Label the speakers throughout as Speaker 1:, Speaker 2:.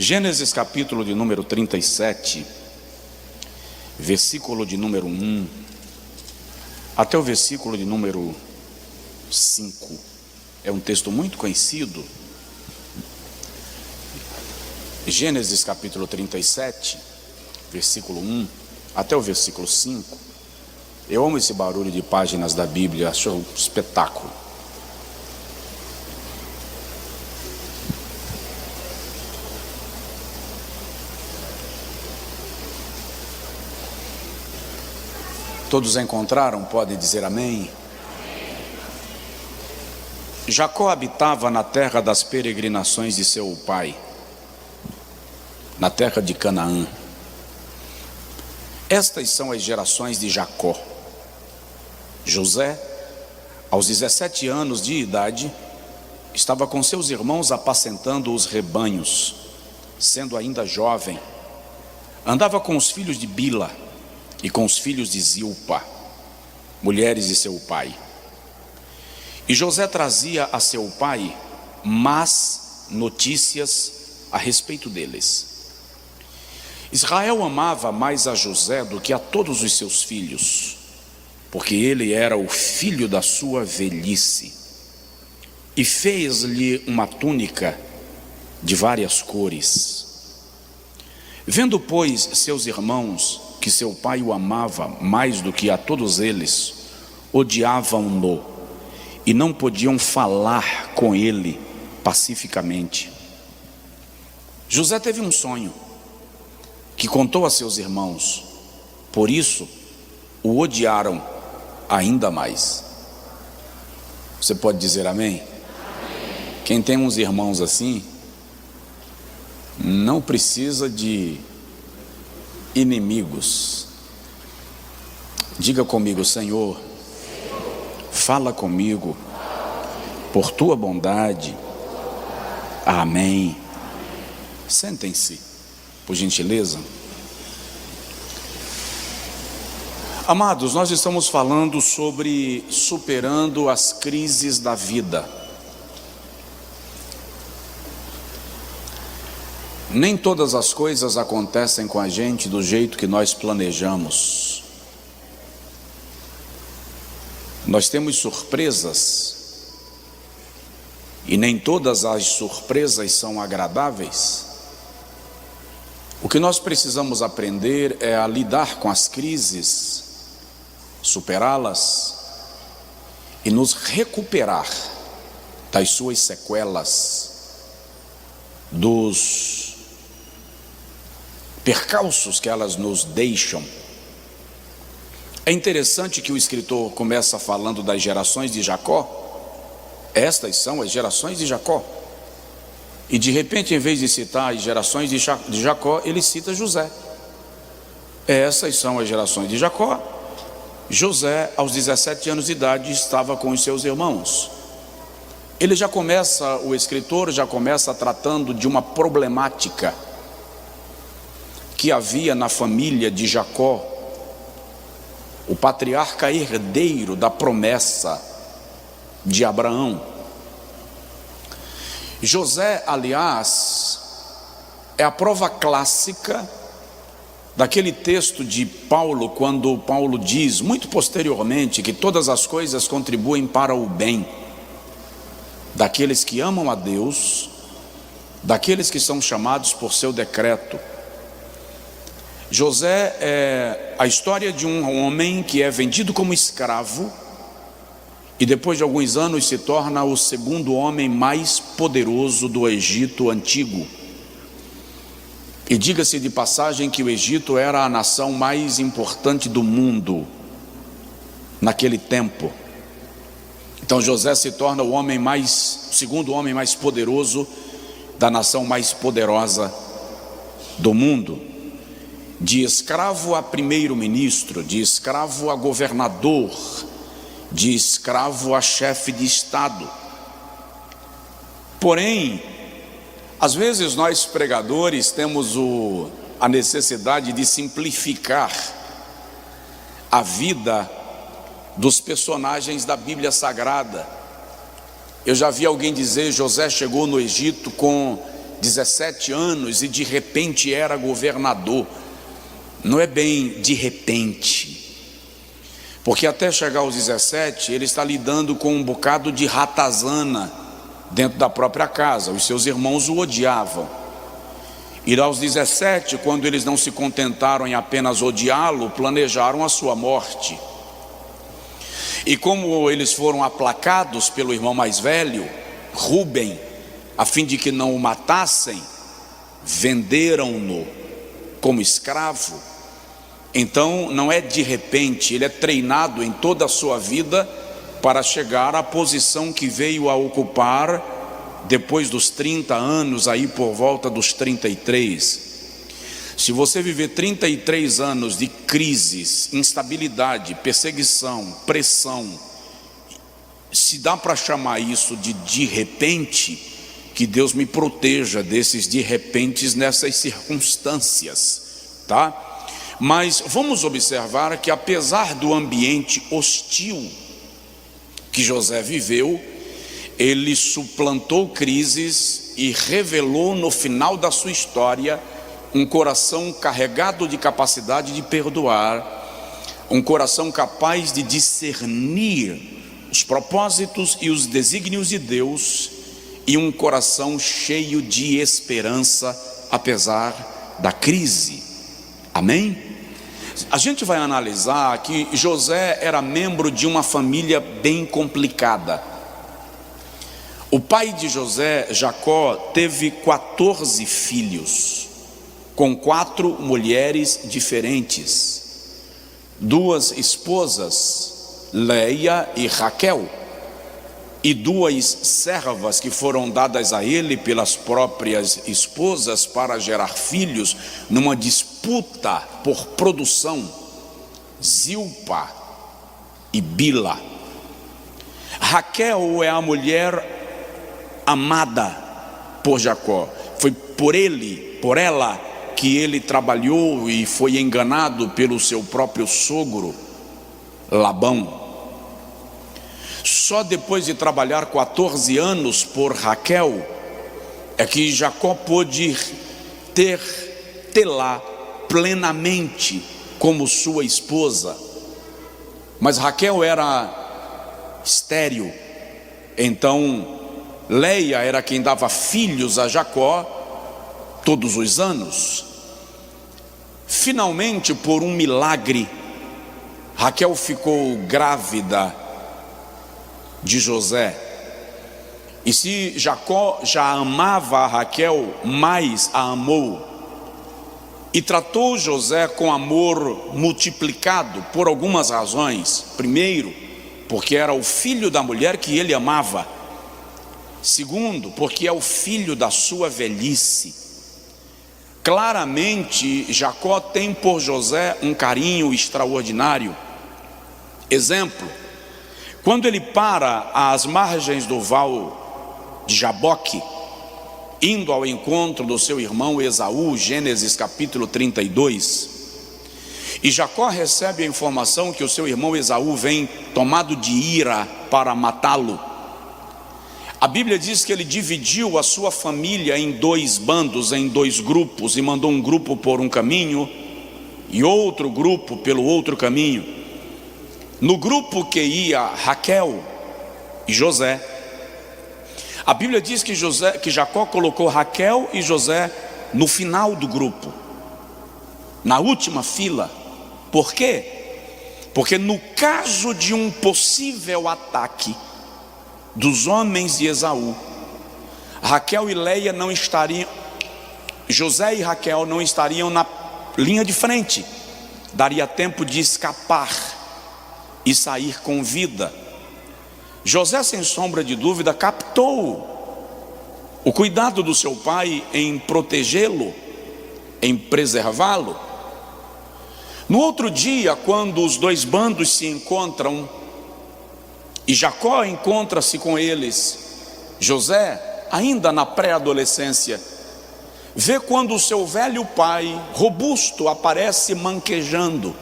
Speaker 1: Gênesis capítulo de número 37, versículo de número 1 até o versículo de número 5. É um texto muito conhecido. Gênesis capítulo 37, versículo 1 até o versículo 5. Eu amo esse barulho de páginas da Bíblia, acho um espetáculo. Todos encontraram? Podem dizer amém? Jacó habitava na terra das peregrinações de seu pai, na terra de Canaã. Estas são as gerações de Jacó. José, aos 17 anos de idade, estava com seus irmãos apacentando os rebanhos. Sendo ainda jovem, andava com os filhos de Bila e com os filhos de Zilpa, mulheres de seu pai. E José trazia a seu pai más notícias a respeito deles. Israel amava mais a José do que a todos os seus filhos, porque ele era o filho da sua velhice, e fez-lhe uma túnica de várias cores. Vendo, pois, seus irmãos que seu pai o amava mais do que a todos eles, odiavam-no e não podiam falar com ele pacificamente. José teve um sonho que contou a seus irmãos, por isso o odiaram ainda mais. Você pode dizer amém? Quem tem uns irmãos assim não precisa de inimigos. Diga comigo: Senhor, fala comigo por tua bondade. Amém. Sentem-se, por gentileza. Amados, nós estamos falando sobre superando as crises da vida. Nem todas as coisas acontecem com a gente do jeito que nós planejamos. Nós temos surpresas, e nem todas as surpresas são agradáveis. O que nós precisamos aprender é a lidar com as crises, superá-las e nos recuperar das suas sequelas, dos percalços que elas nos deixam. É interessante que o escritor começa falando das gerações de Jacó. Estas são as gerações de Jacó. E de repente, em vez de citar as gerações de Jacó, ele cita José. Essas são as gerações de Jacó. José, aos 17 anos de idade, estava com os seus irmãos. Ele já começa, o escritor já começa tratando de uma problemática que havia na família de Jacó, o patriarca herdeiro da promessa de Abraão. José, aliás, é a prova clássica daquele texto de Paulo, quando Paulo diz, muito posteriormente, que todas as coisas contribuem para o bem daqueles que amam a Deus, daqueles que são chamados por seu decreto. José é a história de um homem que é vendido como escravo e depois de alguns anos se torna o segundo homem mais poderoso do Egito antigo. E diga-se de passagem que o Egito era a nação mais importante do mundo naquele tempo. Então José se torna o segundo homem mais poderoso da nação mais poderosa do mundo. De escravo a primeiro-ministro, de escravo a governador, de escravo a chefe de estado. Porém, às vezes nós pregadores temos a necessidade de simplificar a vida dos personagens da Bíblia Sagrada. Eu já vi alguém dizer: José chegou no Egito com 17 anos e de repente era governador. Não é bem de repente, porque até chegar aos 17 ele está lidando com um bocado de ratazana dentro da própria casa. Os seus irmãos o odiavam. E aos 17, quando eles não se contentaram em apenas odiá-lo, planejaram a sua morte. E como eles foram aplacados pelo irmão mais velho, Rúben, a fim de que não o matassem, venderam-no como escravo. Então não é de repente, ele é treinado em toda a sua vida para chegar à posição que veio a ocupar depois dos 30 anos, aí por volta dos 33. Se você viver 33 anos de crises, instabilidade, perseguição, pressão, se dá para chamar isso de repente, que Deus me proteja desses de repentes nessas circunstâncias, tá? Mas vamos observar que apesar do ambiente hostil que José viveu, ele suplantou crises e revelou no final da sua história um coração carregado de capacidade de perdoar, um coração capaz de discernir os propósitos e os desígnios de Deus, e um coração cheio de esperança apesar da crise. Amém? A gente vai analisar que José era membro de uma família bem complicada. O pai de José, Jacó, teve 14 filhos, com 4 mulheres diferentes, 2 esposas, Leia e Raquel, e 2 servas que foram dadas a ele pelas próprias esposas para gerar filhos, numa disputa por produção, Zilpa e Bila. Raquel é a mulher amada por Jacó. Foi por ela que ele trabalhou e foi enganado pelo seu próprio sogro Labão. Só depois de trabalhar 14 anos por Raquel é que Jacó pôde tê-la plenamente como sua esposa. Mas Raquel era estéril, então Leia era quem dava filhos a Jacó todos os anos. Finalmente, por um milagre, Raquel ficou grávida de José. E se Jacó já amava a Raquel, mais a amou e tratou José com amor multiplicado por algumas razões. Primeiro, porque era o filho da mulher que ele amava. Segundo, porque é o filho da sua velhice. Claramente, Jacó tem por José um carinho extraordinário. Exemplo: quando ele para às margens do val de Jaboque, indo ao encontro do seu irmão Esaú, Gênesis capítulo 32, e Jacó recebe a informação que o seu irmão Esaú vem tomado de ira para matá-lo. A Bíblia diz que ele dividiu a sua família em 2 bandos, em 2 grupos, e mandou um grupo por um caminho e outro grupo pelo outro caminho. No grupo que ia Raquel e José, a Bíblia diz que Jacó colocou Raquel e José no final do grupo, na última fila. Por quê? Porque no caso de um possível ataque dos homens de Esaú, Raquel e Leia não estariam, José e Raquel não estariam na linha de frente, daria tempo de escapar e sair com vida. José, sem sombra de dúvida, captou o cuidado do seu pai em protegê-lo, em preservá-lo. No outro dia, quando os 2 bandos se encontram e Jacó encontra-se com eles, José, ainda na pré-adolescência, vê quando o seu velho pai, robusto, aparece manquejando.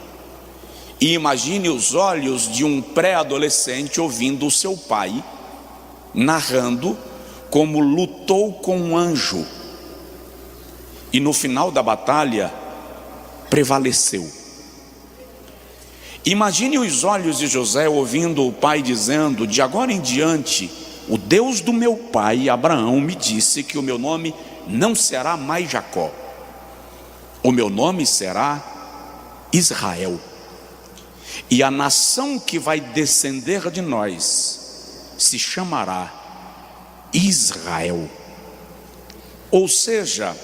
Speaker 1: E imagine os olhos de um pré-adolescente ouvindo o seu pai narrando como lutou com um anjo e no final da batalha prevaleceu. Imagine os olhos de José ouvindo o pai dizendo: de agora em diante, o Deus do meu pai Abraão me disse que o meu nome não será mais Jacó, o meu nome será Israel, e a nação que vai descender de nós se chamará Israel. Ou seja,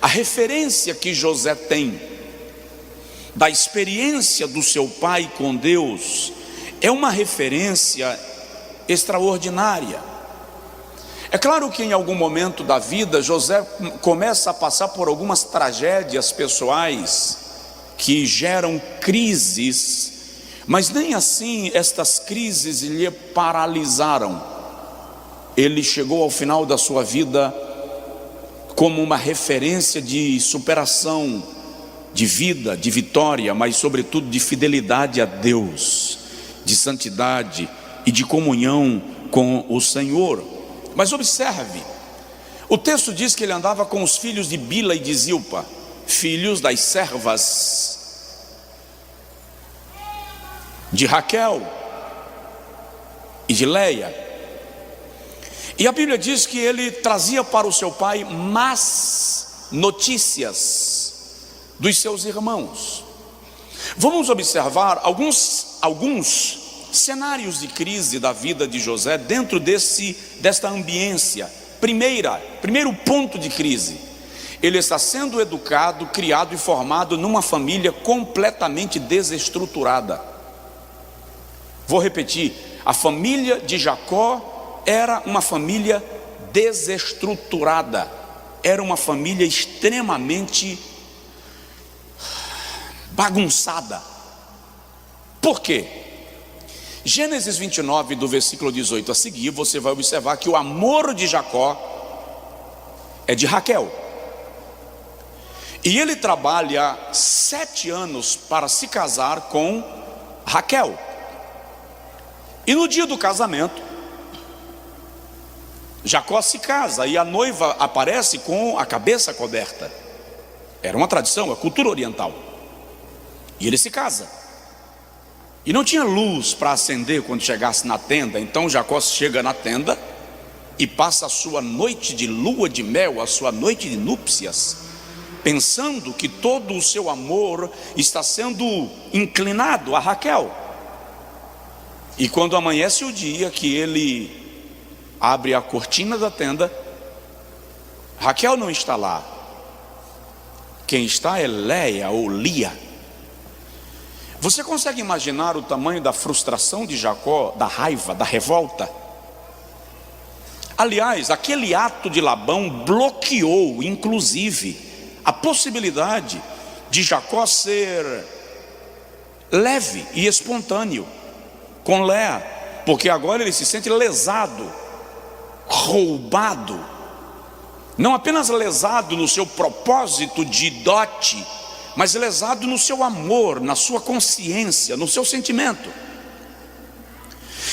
Speaker 1: a referência que José tem da experiência do seu pai com Deus é uma referência extraordinária. É claro que em algum momento da vida José começa a passar por algumas tragédias pessoais que geram crises, mas nem assim estas crises lhe paralisaram. Ele chegou ao final da sua vida como uma referência de superação, de vida, de vitória, mas sobretudo de fidelidade a Deus, de santidade e de comunhão com o Senhor. Mas observe, o texto diz que ele andava com os filhos de Bila e de Zilpa, filhos das servas de Raquel e de Leia. E a Bíblia diz que ele trazia para o seu pai más notícias dos seus irmãos. Vamos observar alguns cenários de crise da vida de José dentro desta ambiência. Primeiro ponto de crise: ele está sendo educado, criado e formado numa família completamente desestruturada. Vou repetir: a família de Jacó era uma família desestruturada, era uma família extremamente bagunçada. Por quê? Gênesis 29, do versículo 18 a seguir, você vai observar que o amor de Jacó é de Raquel, e ele trabalha 7 anos para se casar com Raquel. E no dia do casamento, Jacó se casa e a noiva aparece com a cabeça coberta. Era uma tradição, a cultura oriental. E ele se casa. E não tinha luz para acender quando chegasse na tenda. Então Jacó chega na tenda e passa a sua noite de lua de mel, a sua noite de núpcias, pensando que todo o seu amor está sendo inclinado a Raquel. E quando amanhece o dia que ele abre a cortina da tenda, Raquel não está lá. Quem está é Leia ou Lia. Você consegue imaginar o tamanho da frustração de Jacó, da raiva, da revolta? Aliás, aquele ato de Labão bloqueou, inclusive, a possibilidade de Jacó ser leve e espontâneo com Leia, porque agora ele se sente lesado, roubado, não apenas lesado no seu propósito de dote, mas lesado no seu amor, na sua consciência, no seu sentimento.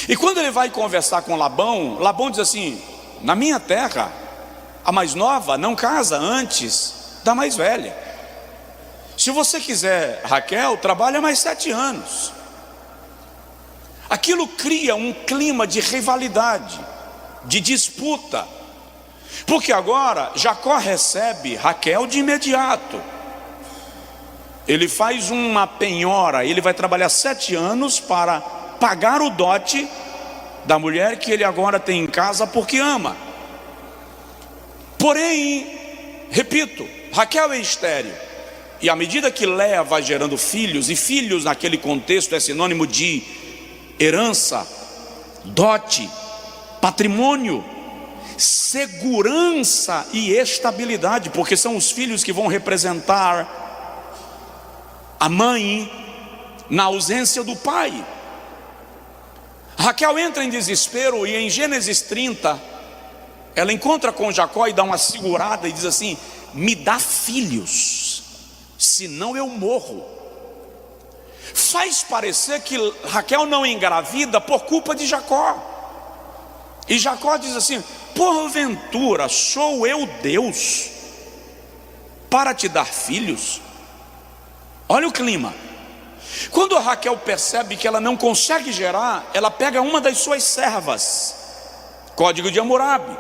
Speaker 1: E quando ele vai conversar com Labão, Labão diz assim: na minha terra, a mais nova não casa antes da mais velha. Se você quiser Raquel, trabalha mais 7 anos. Aquilo cria um clima de rivalidade, de disputa, porque agora Jacó recebe Raquel de imediato. Ele faz uma penhora, ele vai trabalhar 7 anos para pagar o dote da mulher que ele agora tem em casa porque ama. Porém, repito, Raquel é estéril, e à medida que Leia vai gerando filhos, e filhos naquele contexto é sinônimo de herança, dote, patrimônio, segurança e estabilidade, porque são os filhos que vão representar a mãe na ausência do pai. Raquel entra em desespero, e em Gênesis 30 ela encontra com Jacó e dá uma segurada e diz assim: me dá filhos, senão eu morro. Faz parecer que Raquel não engravida por culpa de Jacó. E Jacó diz assim: porventura sou eu Deus para te dar filhos. Olha o clima. Quando a Raquel percebe que ela não consegue gerar, ela pega uma das suas servas, código de Hammurabi,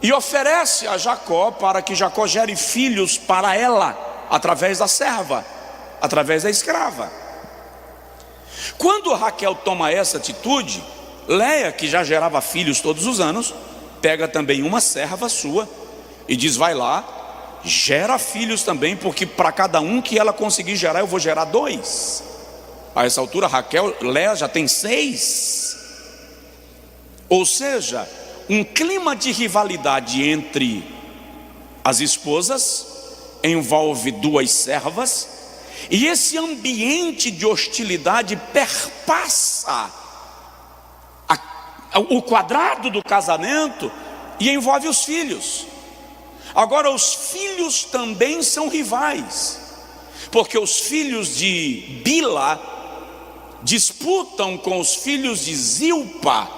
Speaker 1: e oferece a Jacó para que Jacó gere filhos para ela, através da serva, através da escrava. Quando Raquel toma essa atitude, Léia, que já gerava filhos todos os anos, pega também uma serva sua e diz: vai lá, gera filhos também, porque para cada um que ela conseguir gerar, eu vou gerar 2. A essa altura Léia já tem 6. Ou seja, um clima de rivalidade entre as esposas envolve 2 servas, e esse ambiente de hostilidade perpassa o quadrado do casamento e envolve os filhos. Agora, os filhos também são rivais, porque os filhos de Bila disputam com os filhos de Zilpa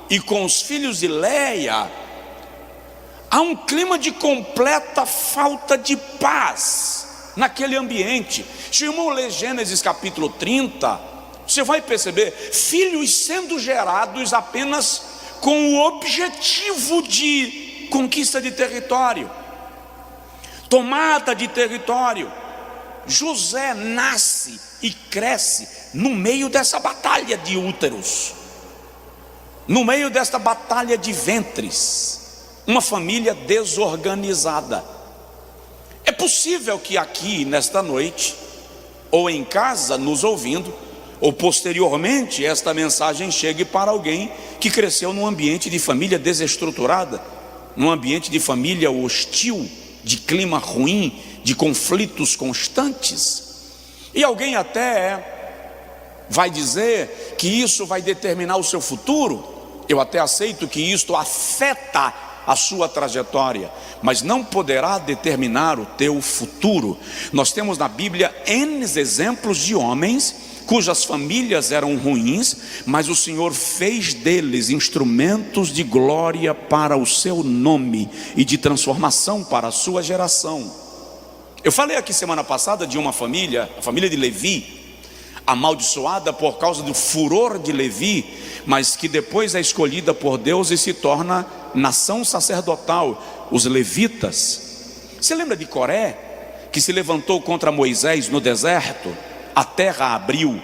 Speaker 1: e com os filhos de Léia. Há um clima de completa falta de paz naquele ambiente. Se o irmão ler Gênesis capítulo 30, você vai perceber filhos sendo gerados apenas com o objetivo de conquista de território, tomada de território. José nasce e cresce no meio dessa batalha de úteros, no meio desta batalha de ventres. Uma família desorganizada. É possível que aqui nesta noite, ou em casa nos ouvindo, ou posteriormente esta mensagem chegue para alguém que cresceu num ambiente de família desestruturada, num ambiente de família hostil, de clima ruim, de conflitos constantes. E alguém até vai dizer que isso vai determinar o seu futuro. Eu até aceito que isto afeta a sua trajetória, mas não poderá determinar o teu futuro. Nós temos na Bíblia N exemplos de homens cujas famílias eram ruins, mas o Senhor fez deles instrumentos de glória para o seu nome e de transformação para a sua geração. Eu falei aqui semana passada de uma família, a família de Levi, amaldiçoada por causa do furor de Levi, mas que depois é escolhida por Deus e se torna nação sacerdotal, os levitas. Você lembra de Coré, que se levantou contra Moisés no deserto? A terra abriu,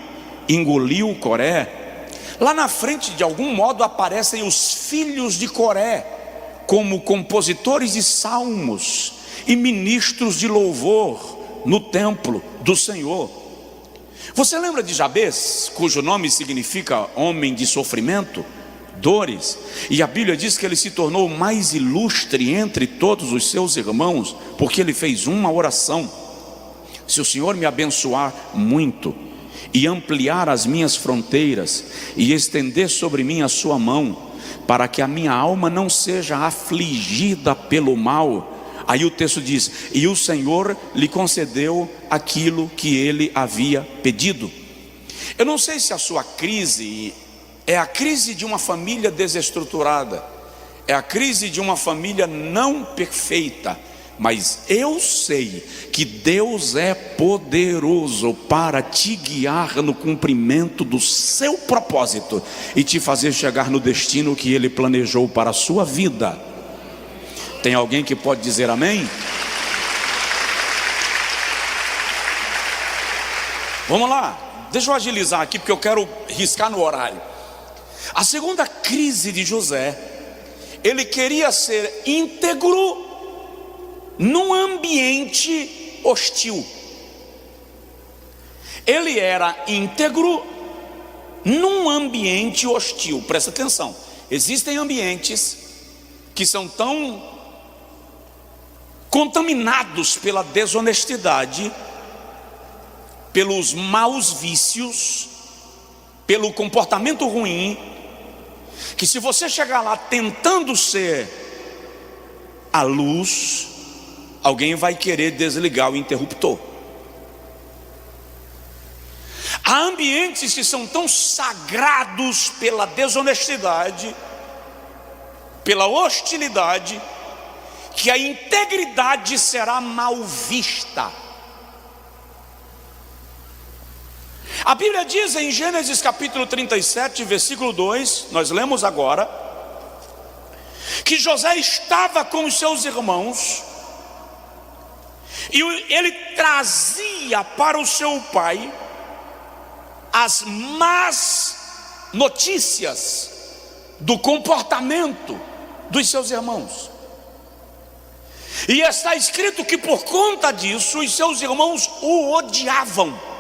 Speaker 1: engoliu Coré. Lá na frente, de algum modo, aparecem os filhos de Coré como compositores de salmos e ministros de louvor no templo do Senhor. Você lembra de Jabez, cujo nome significa homem de sofrimento, dores, e a Bíblia diz que ele se tornou mais ilustre entre todos os seus irmãos, porque ele fez uma oração: se o Senhor me abençoar muito e ampliar as minhas fronteiras e estender sobre mim a sua mão, para que a minha alma não seja afligida pelo mal. Aí o texto diz: e o Senhor lhe concedeu aquilo que ele havia pedido. Eu não sei se a sua crise é a crise de uma família desestruturada, é a crise de uma família não perfeita, mas eu sei que Deus é poderoso para te guiar no cumprimento do seu propósito e te fazer chegar no destino que Ele planejou para a sua vida. Tem alguém que pode dizer amém? Vamos lá, deixa eu agilizar aqui porque eu quero riscar no horário. A segunda crise de José, ele queria ser íntegro num ambiente hostil. Ele era íntegro num ambiente hostil. Presta atenção, existem ambientes que são tão contaminados pela desonestidade, pelos maus vícios, pelo comportamento ruim, que se você chegar lá tentando ser a luz, alguém vai querer desligar o interruptor. Há ambientes que são tão sagrados pela desonestidade, pela hostilidade, que a integridade será mal vista. A Bíblia diz em Gênesis capítulo 37, versículo 2, nós lemos agora, que José estava com os seus irmãos, e ele trazia para o seu pai as más notícias do comportamento dos seus irmãos. E está escrito que por conta disso os seus irmãos o odiavam.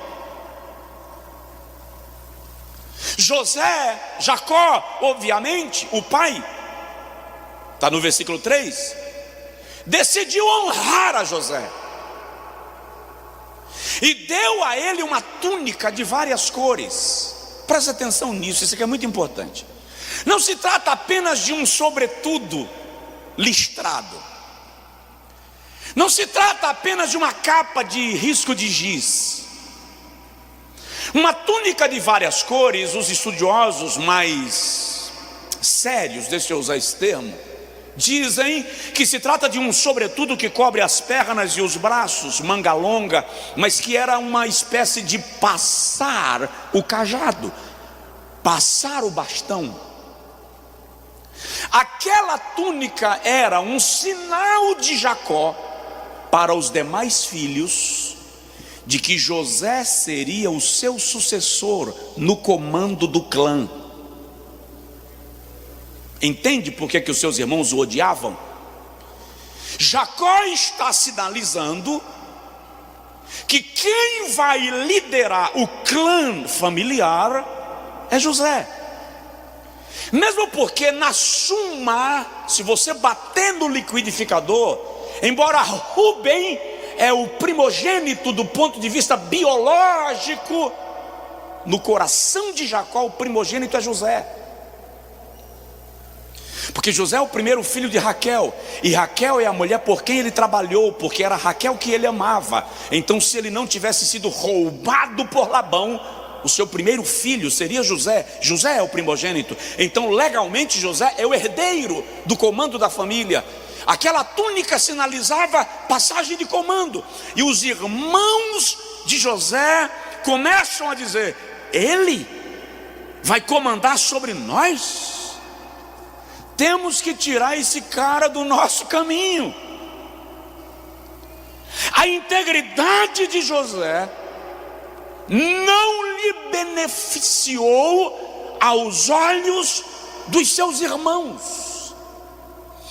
Speaker 1: Jacó, obviamente, o pai, está no versículo 3, decidiu honrar a José e deu a ele uma túnica de várias cores. Presta atenção nisso, isso aqui é muito importante. Não se trata apenas de um sobretudo listrado, não se trata apenas de uma capa de risco de giz. Uma túnica de várias cores, os estudiosos mais sérios, deixa eu usar esse termo, dizem que se trata de um sobretudo que cobre as pernas e os braços, manga longa, mas que era uma espécie de passar o cajado, passar o bastão. Aquela túnica era um sinal de Jacó para os demais filhos de que José seria o seu sucessor no comando do clã. Entende por que os seus irmãos o odiavam? Jacó está sinalizando que quem vai liderar o clã familiar é José. Mesmo porque na suma, se você bater no liquidificador, embora Rubem é o primogênito do ponto de vista biológico, no coração de Jacó o primogênito é José. Porque José é o primeiro filho de Raquel, e Raquel é a mulher por quem ele trabalhou, porque era Raquel que ele amava. Então, se ele não tivesse sido roubado por Labão, o seu primeiro filho seria José. José é o primogênito. Então, legalmente, José é o herdeiro do comando da família. Aquela túnica sinalizava passagem de comando, e os irmãos de José começam a dizer: ele vai comandar sobre nós? Temos que tirar esse cara do nosso caminho. A integridade de José não lhe beneficiou aos olhos dos seus irmãos,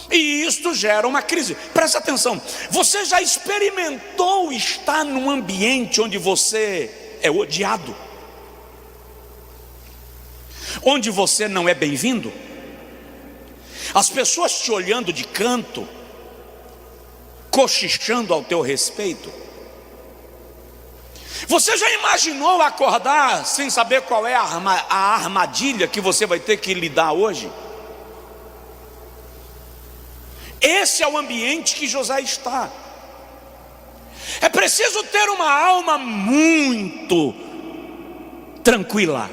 Speaker 1: e isto gera uma crise. Presta atenção, você já experimentou estar num ambiente onde você é odiado? Onde você não é bem-vindo? As pessoas te olhando de canto, cochichando ao teu respeito. Você já imaginou acordar sem saber qual é a armadilha que você vai ter que lidar hoje? Esse é o ambiente que José está. É preciso ter uma alma muito tranquila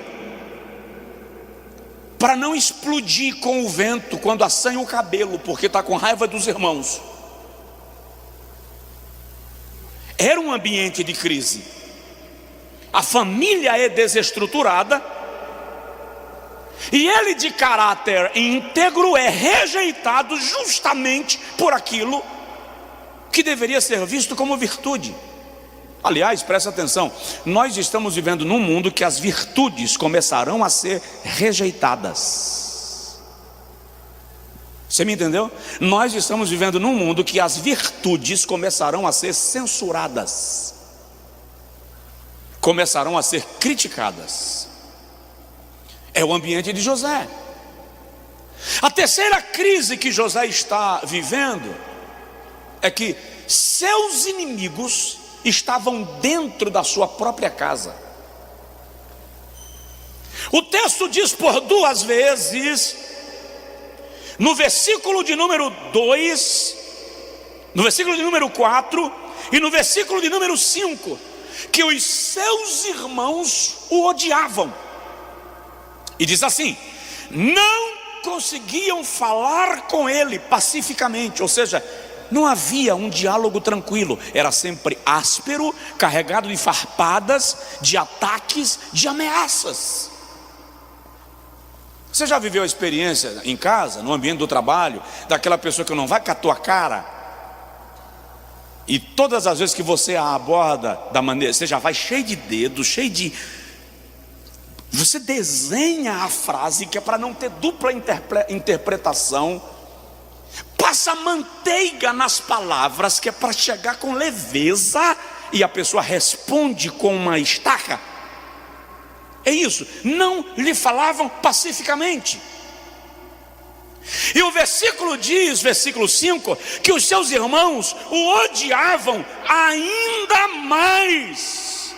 Speaker 1: para não explodir com o vento quando assanha o cabelo, porque está com raiva dos irmãos. Era um ambiente de crise. A família é desestruturada, e ele, de caráter íntegro, é rejeitado justamente por aquilo que deveria ser visto como virtude. Aliás, presta atenção, nós estamos vivendo num mundo que as virtudes começarão a ser rejeitadas. Você me entendeu? Nós estamos vivendo num mundo que as virtudes começarão a ser censuradas, começarão a ser criticadas. É o ambiente de José. A terceira crise que José está vivendo é que seus inimigos estavam dentro da sua própria casa. O texto diz por duas vezes, no versículo de número 2, no versículo de número 4 e no versículo de número 5, que os seus irmãos o odiavam. E diz assim: não conseguiam falar com ele pacificamente, ou seja, não havia um diálogo tranquilo, era sempre áspero, carregado de farpadas, de ataques, de ameaças. Você já viveu a experiência em casa, no ambiente do trabalho, daquela pessoa que não vai com a tua cara, e todas as vezes que você a aborda da maneira, você já vai cheio de dedos, você desenha a frase que é para não ter dupla interpretação, passa manteiga nas palavras que é para chegar com leveza, e a pessoa responde com uma estaca. É isso, não lhe falavam pacificamente. E o versículo diz, versículo 5, que os seus irmãos o odiavam ainda mais.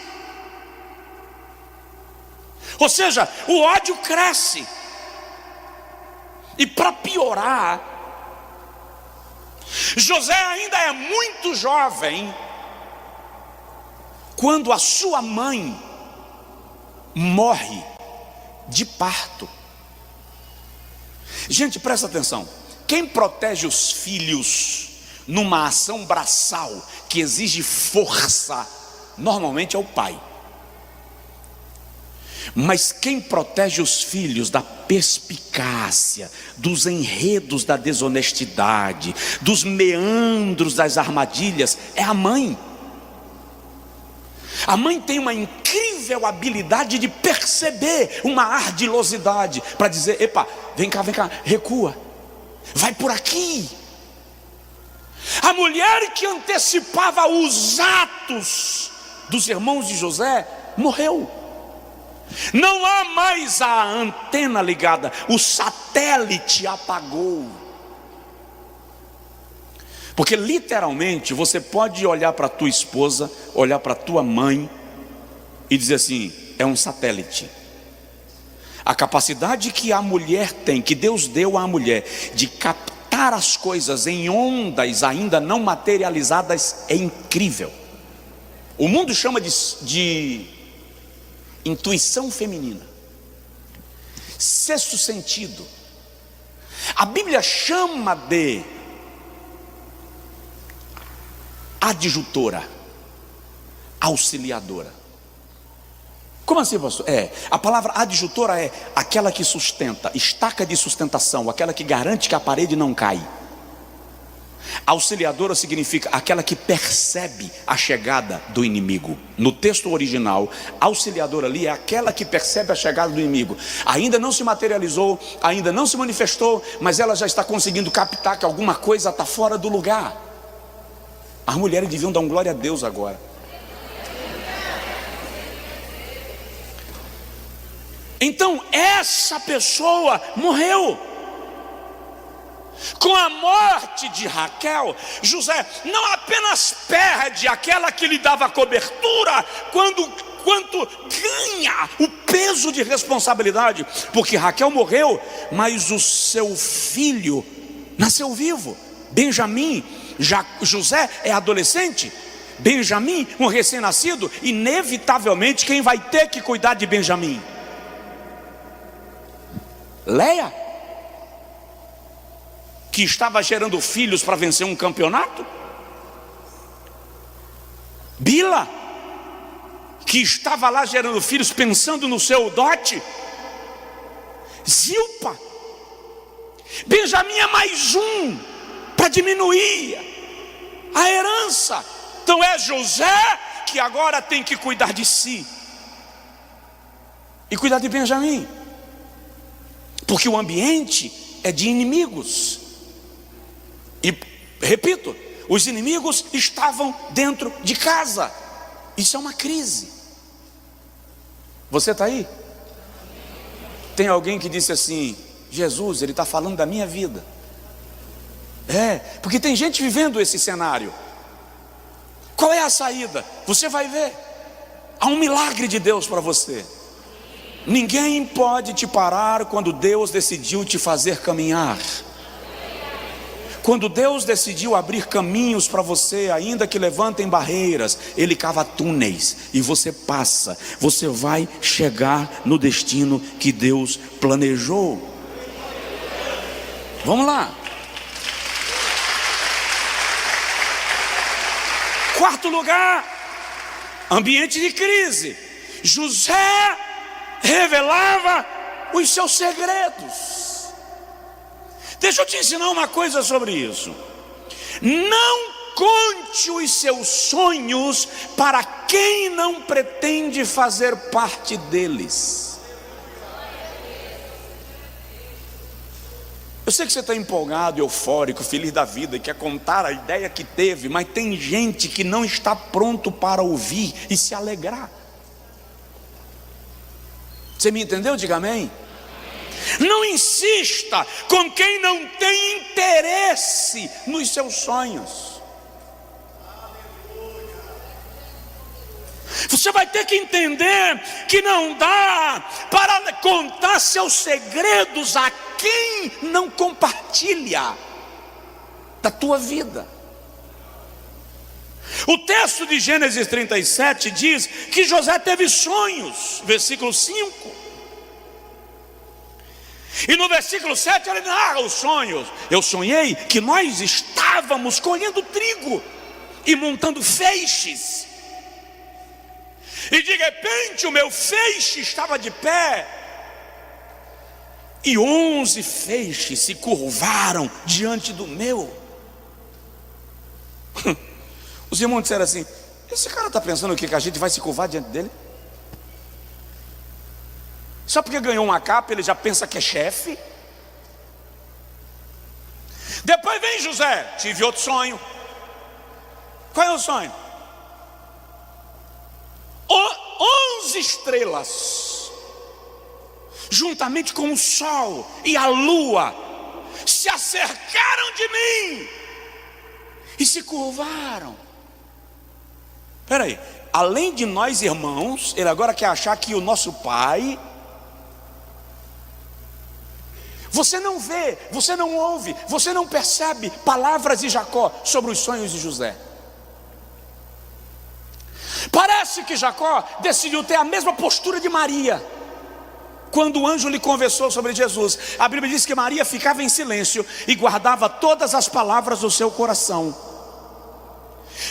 Speaker 1: Ou seja, o ódio cresce. E para piorar, José ainda é muito jovem quando a sua mãe morre de parto. Gente, presta atenção. Quem protege os filhos numa ação braçal que exige força, normalmente é o pai. Mas quem protege os filhos da perspicácia, dos enredos da desonestidade, dos meandros das armadilhas, é a mãe. A mãe tem uma incrível habilidade de perceber uma ardilosidade, para dizer: epa, vem cá, recua, vai por aqui. A mulher que antecipava os atos dos irmãos de José morreu. Não há mais a antena ligada, o satélite apagou. Porque literalmente você pode olhar para a tua esposa, olhar para a tua mãe e dizer assim: é um satélite. A capacidade que a mulher tem, que Deus deu à mulher, de captar as coisas em ondas ainda não materializadas, é incrível. O mundo chama de intuição feminina, sexto sentido. A Bíblia chama de adjutora, auxiliadora. Como assim, pastor? A palavra adjutora é aquela que sustenta, estaca de sustentação, aquela que garante que a parede não cai. Auxiliadora significa aquela que percebe a chegada do inimigo. No texto original, auxiliadora ali é aquela que percebe a chegada do inimigo. Ainda não se materializou, ainda não se manifestou, mas ela já está conseguindo captar que alguma coisa está fora do lugar. As mulheres deviam dar um glória a Deus agora. Então essa pessoa morreu. Com a morte de Raquel, José não apenas perde aquela que lhe dava cobertura, quanto ganha o peso de responsabilidade, porque Raquel morreu, mas o seu filho nasceu vivo, Benjamim. José é adolescente, Benjamim um recém-nascido. Inevitavelmente quem vai ter que cuidar de Benjamim? Leia, que estava gerando filhos para vencer um campeonato. Bila, que estava lá gerando filhos pensando no seu dote. Zilpa. Benjamim é mais um para diminuir a herança. Então é José que agora tem que cuidar de si e cuidar de Benjamim, porque o ambiente é de inimigos. E repito, os inimigos estavam dentro de casa. Isso é uma crise. Você está aí? Tem alguém que disse assim: Jesus, ele está falando da minha vida. Porque tem gente vivendo esse cenário. Qual é a saída? Você vai ver. Há um milagre de Deus para você. Ninguém pode te parar quando Deus decidiu te fazer caminhar. Quando Deus decidiu abrir caminhos para você, ainda que levantem barreiras, Ele cava túneis e você passa. Você vai chegar no destino que Deus planejou. Vamos lá. Quarto lugar, ambiente de crise. José revelava os seus segredos. Deixa eu te ensinar uma coisa sobre isso. Não conte os seus sonhos para quem não pretende fazer parte deles. Eu sei que você está empolgado, eufórico, feliz da vida, e quer contar a ideia que teve, mas tem gente que não está pronto para ouvir e se alegrar. Você me entendeu? Diga amém. Não insista com quem não tem interesse nos seus sonhos. Você vai ter que entender que não dá para contar seus segredos a quem não compartilha da tua vida. O texto de Gênesis 37 diz que José teve sonhos, versículo 5. E no versículo 7 ele narra os sonhos. Eu sonhei que nós estávamos colhendo trigo e montando feixes, e de repente o meu feixe estava de pé, e 11 feixes se curvaram diante do meu. Os irmãos disseram assim: esse cara está pensando o quê? Que a gente vai se curvar diante dele? Só porque ganhou uma capa ele já pensa que é chefe? Depois vem José: tive outro sonho. Qual é o sonho? 11 estrelas, juntamente com o sol e a lua, se acercaram de mim e se curvaram. Espera aí, além de nós irmãos, ele agora quer achar que o nosso pai. Você não vê, você não ouve, você não percebe palavras de Jacó sobre os sonhos de José. Parece que Jacó decidiu ter a mesma postura de Maria quando o anjo lhe conversou sobre Jesus. A Bíblia diz que Maria ficava em silêncio e guardava todas as palavras do seu coração.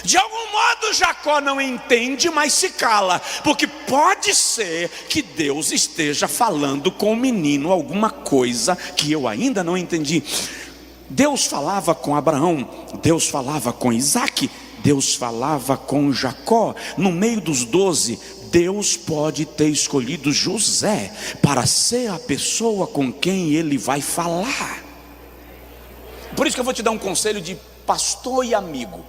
Speaker 1: De algum modo Jacó não entende, mas se cala, porque pode ser que Deus esteja falando com o menino alguma coisa que eu ainda não entendi. Deus falava com Abraão, Deus falava com Isaac, Deus falava com Jacó. No meio dos 12, Deus pode ter escolhido José para ser a pessoa com quem ele vai falar. Por isso que eu vou te dar um conselho de pastor e amigo: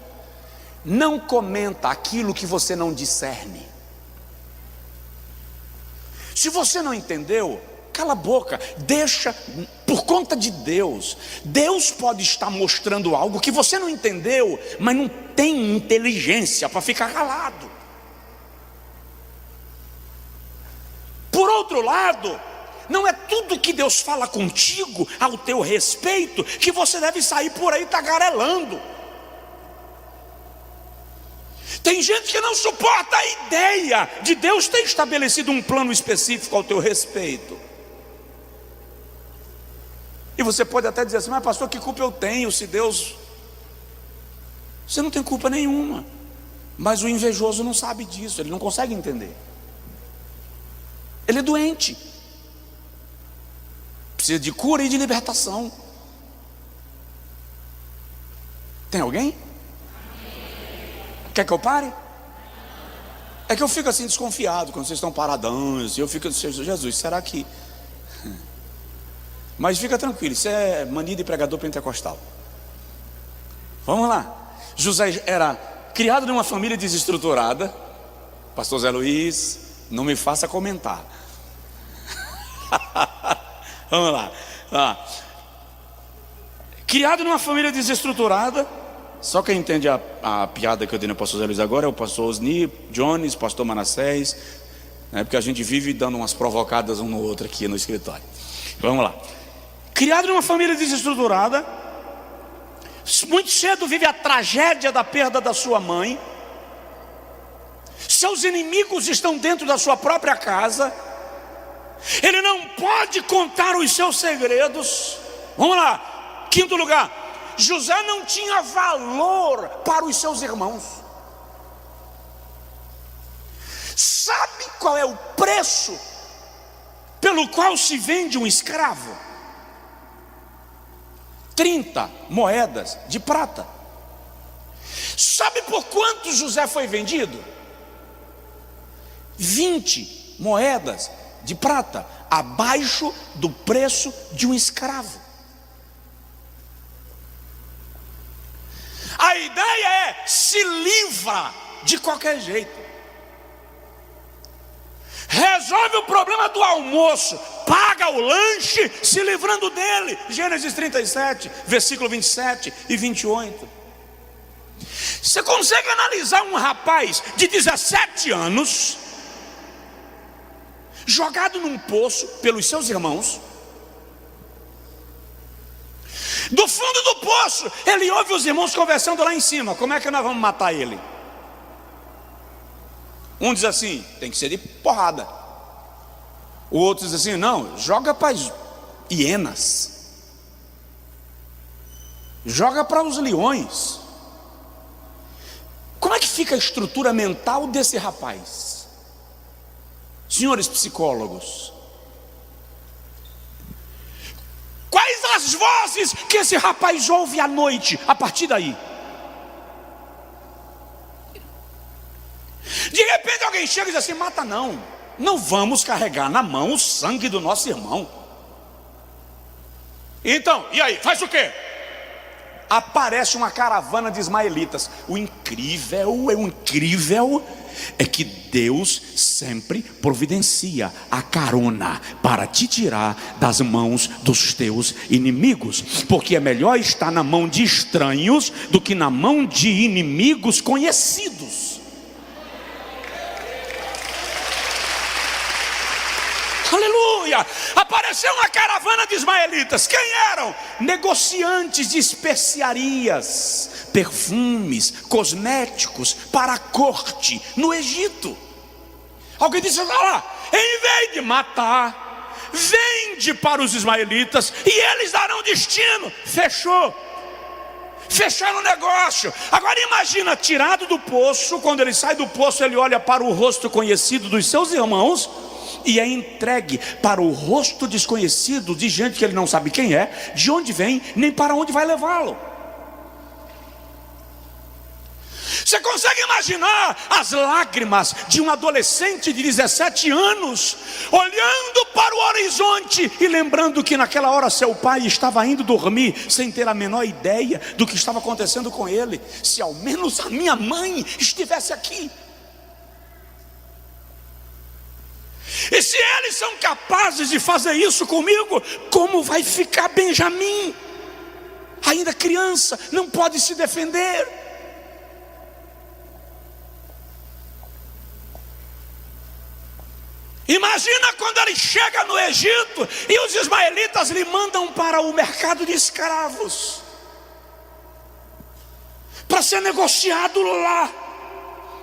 Speaker 1: não comenta aquilo que você não discerne. Se você não entendeu, cala a boca, deixa por conta de Deus. Deus pode estar mostrando algo que você não entendeu, mas não tem inteligência para ficar calado. Por outro lado, não é tudo que Deus fala contigo ao teu respeito que você deve sair por aí tagarelando. Tem gente que não suporta a ideia de Deus ter estabelecido um plano específico ao teu respeito. E você pode até dizer assim: mas pastor, que culpa eu tenho se Deus... Você não tem culpa nenhuma. Mas o invejoso não sabe disso, ele não consegue entender. Ele é doente, precisa de cura e de libertação. Tem alguém? Quer que eu pare? É que eu fico assim desconfiado quando vocês estão paradões. Eu fico assim: Jesus, será que... Mas fica tranquilo, isso é mania de pregador pentecostal. Vamos lá. José era criado numa família desestruturada. Pastor Zé Luiz, não me faça comentar. Vamos lá. Criado numa família desestruturada. Só quem entende a piada que eu dei no pastor Zé Luiz agora é o pastor Osni, Jones, pastor Manassés, né? Porque a gente vive dando umas provocadas um no outro aqui no escritório. Vamos lá. Criado numa família desestruturada, muito cedo vive a tragédia da perda da sua mãe. Seus inimigos estão dentro da sua própria casa. Ele não pode contar os seus segredos. Vamos lá. Quinto lugar, José não tinha valor para os seus irmãos. qual é o preço pelo qual se vende um escravo? 30 moedas de prata. Sabe por quanto José foi vendido? 20 moedas de prata, abaixo do preço de um escravo. A ideia é: se livra de qualquer jeito. Resolve o problema do almoço, paga o lanche se livrando dele. Gênesis 37, versículo 27 e 28. Você consegue analisar um rapaz de 17 anos jogado num poço pelos seus irmãos? Do fundo do poço ele ouve os irmãos conversando lá em cima: como é que nós vamos matar ele? Um diz assim: tem que ser de porrada. O outro diz assim: não, joga para as hienas, joga para os leões. Como é que fica a estrutura mental desse rapaz? Senhores psicólogos, quais as vozes que esse rapaz ouve à noite a partir daí? De repente alguém chega e diz assim: mata não, não vamos carregar na mão o sangue do nosso irmão. Então, e aí, faz o quê? Aparece uma caravana de ismaelitas. O incrível é que Deus sempre providencia a carona para te tirar das mãos dos teus inimigos, porque é melhor estar na mão de estranhos do que na mão de inimigos conhecidos. Aleluia! Apareceu uma caravana de ismaelitas. Quem eram? Negociantes de especiarias, perfumes, cosméticos para a corte no Egito. Alguém disse: olha lá, em vez de matar, vende para os ismaelitas e eles darão destino. Fechou. Fecharam o negócio. Agora imagina, tirado do poço, quando ele sai do poço, ele olha para o rosto conhecido dos seus irmãos e é entregue para o rosto desconhecido de gente que ele não sabe quem é, de onde vem, nem para onde vai levá-lo. Você consegue imaginar as lágrimas de um adolescente de 17 anos, olhando para o horizonte e lembrando que naquela hora seu pai estava indo dormir, sem ter a menor ideia do que estava acontecendo com ele? Se ao menos a minha mãe estivesse aqui. E se eles são capazes de fazer isso comigo, como vai ficar Benjamim? Ainda criança, não pode se defender. Imagina quando ele chega no Egito e os ismaelitas lhe mandam para o mercado de escravos, para ser negociado lá,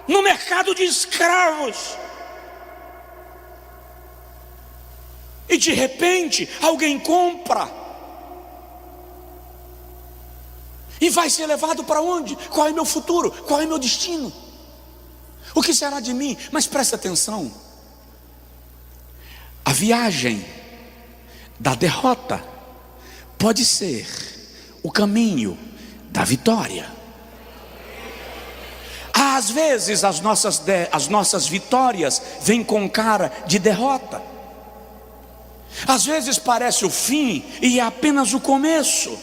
Speaker 1: no mercado de escravos. E de repente alguém compra e vai ser levado para onde? Qual é meu futuro? Qual é meu destino? O que será de mim? Mas preste atenção, a viagem da derrota pode ser o caminho da vitória. Às vezes as nossas vitórias vêm com cara de derrota. Às vezes parece o fim e é apenas o começo.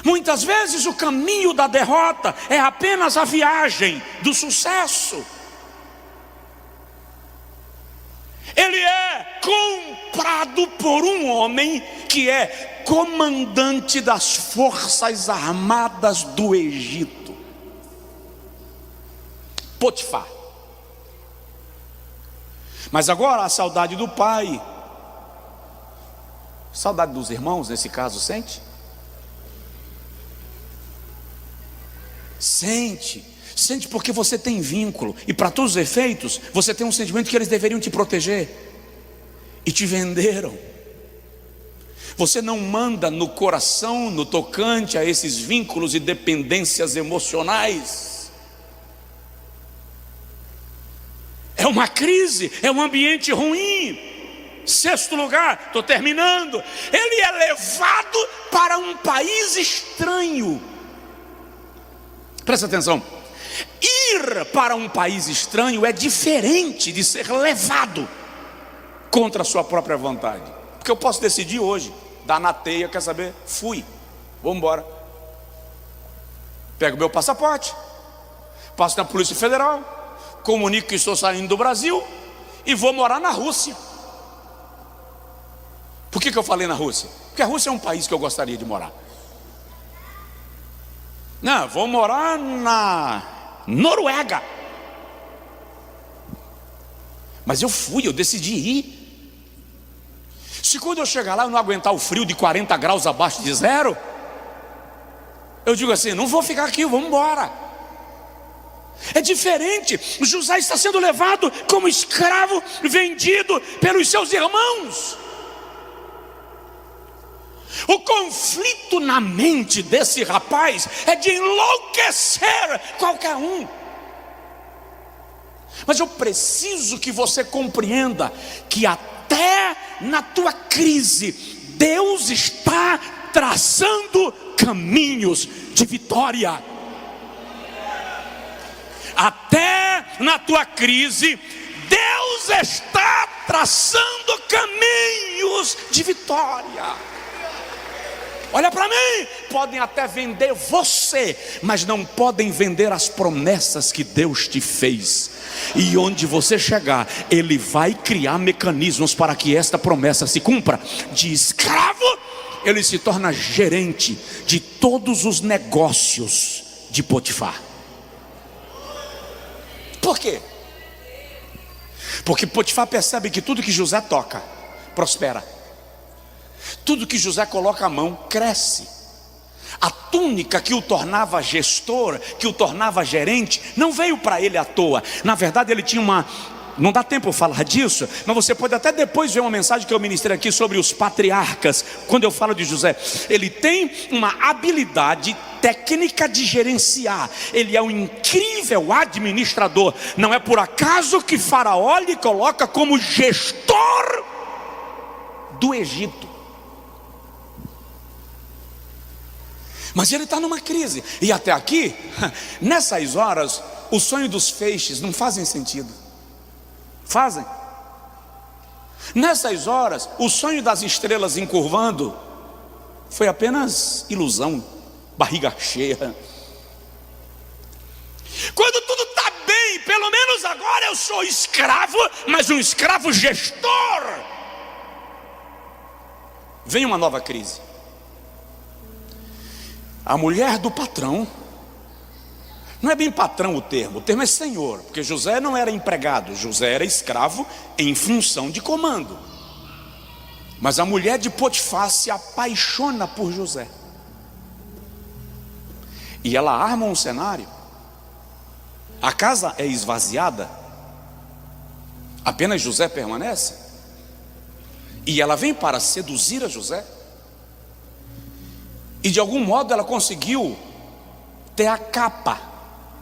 Speaker 1: Muitas vezes o caminho da derrota é apenas a viagem do sucesso. Ele é comprado por um homem que é comandante das forças armadas do Egito, Potifar. Mas agora a saudade do pai, saudade dos irmãos nesse caso, sente? Sente porque você tem vínculo, e para todos os efeitos você tem um sentimento que eles deveriam te proteger e te venderam. Você não manda no coração no tocante a esses vínculos e dependências emocionais. É uma crise, é um ambiente ruim. Sexto lugar, estou terminando. Ele é levado para um país estranho. Presta atenção. Ir para um país estranho é diferente de ser levado contra a sua própria vontade. Porque eu posso decidir hoje, dar na teia, quer saber? Fui, vamos embora. Pego meu passaporte, passo na Polícia Federal, comunico que estou saindo do Brasil e vou morar na Rússia. Por que eu falei na Rússia? Porque a Rússia é um país que eu gostaria de morar. Não, vou morar na Noruega. Mas eu decidi ir. Se quando eu chegar lá eu não aguentar o frio de 40 graus abaixo de zero, eu digo assim, não vou ficar aqui, vamos embora. É diferente. José está sendo levado como escravo, vendido pelos seus irmãos. O conflito na mente desse rapaz é de enlouquecer qualquer um. Mas eu preciso que você compreenda que até na tua crise Deus está traçando caminhos de vitória. Até na tua crise Deus está traçando caminhos de vitória. Olha para mim, podem até vender você, mas não podem vender as promessas que Deus te fez. E onde você chegar, Ele vai criar mecanismos para que esta promessa se cumpra. De escravo, ele se torna gerente de todos os negócios de Potifar. Por quê? Porque Potifar percebe que tudo que José toca, prospera. Tudo que José coloca a mão, cresce. A túnica que o tornava gestor, que o tornava gerente, não veio para ele à toa. Na verdade ele tinha uma... Não dá tempo eu falar disso, mas você pode até depois ver uma mensagem que eu ministrei aqui sobre os patriarcas. Quando eu falo de José, ele tem uma habilidade técnica de gerenciar. Ele é um incrível administrador. Não é por acaso que Faraó lhe coloca como gestor do Egito. Mas ele está numa crise. E até aqui, nessas horas, o sonho dos feixes não fazem sentido. Fazem. Nessas horas, o sonho das estrelas encurvando foi apenas ilusão, barriga cheia. Quando tudo está bem, pelo menos agora eu sou escravo, mas um escravo gestor. Vem uma nova crise. A mulher do patrão, não é bem patrão o termo é senhor, porque José não era empregado, José era escravo em função de comando. Mas a mulher de Potifar se apaixona por José. E ela arma um cenário. A casa é esvaziada, apenas José permanece. E ela vem para seduzir a José. E de algum modo ela conseguiu ter a capa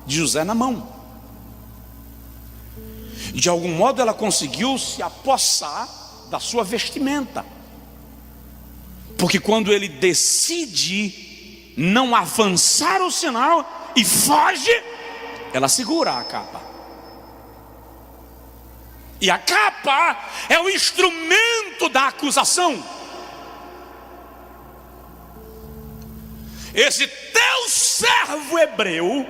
Speaker 1: de José na mão. E de algum modo ela conseguiu se apossar da sua vestimenta. Porque quando ele decide não avançar o sinal e foge, ela segura a capa. E a capa é o instrumento da acusação. Esse teu servo hebreu,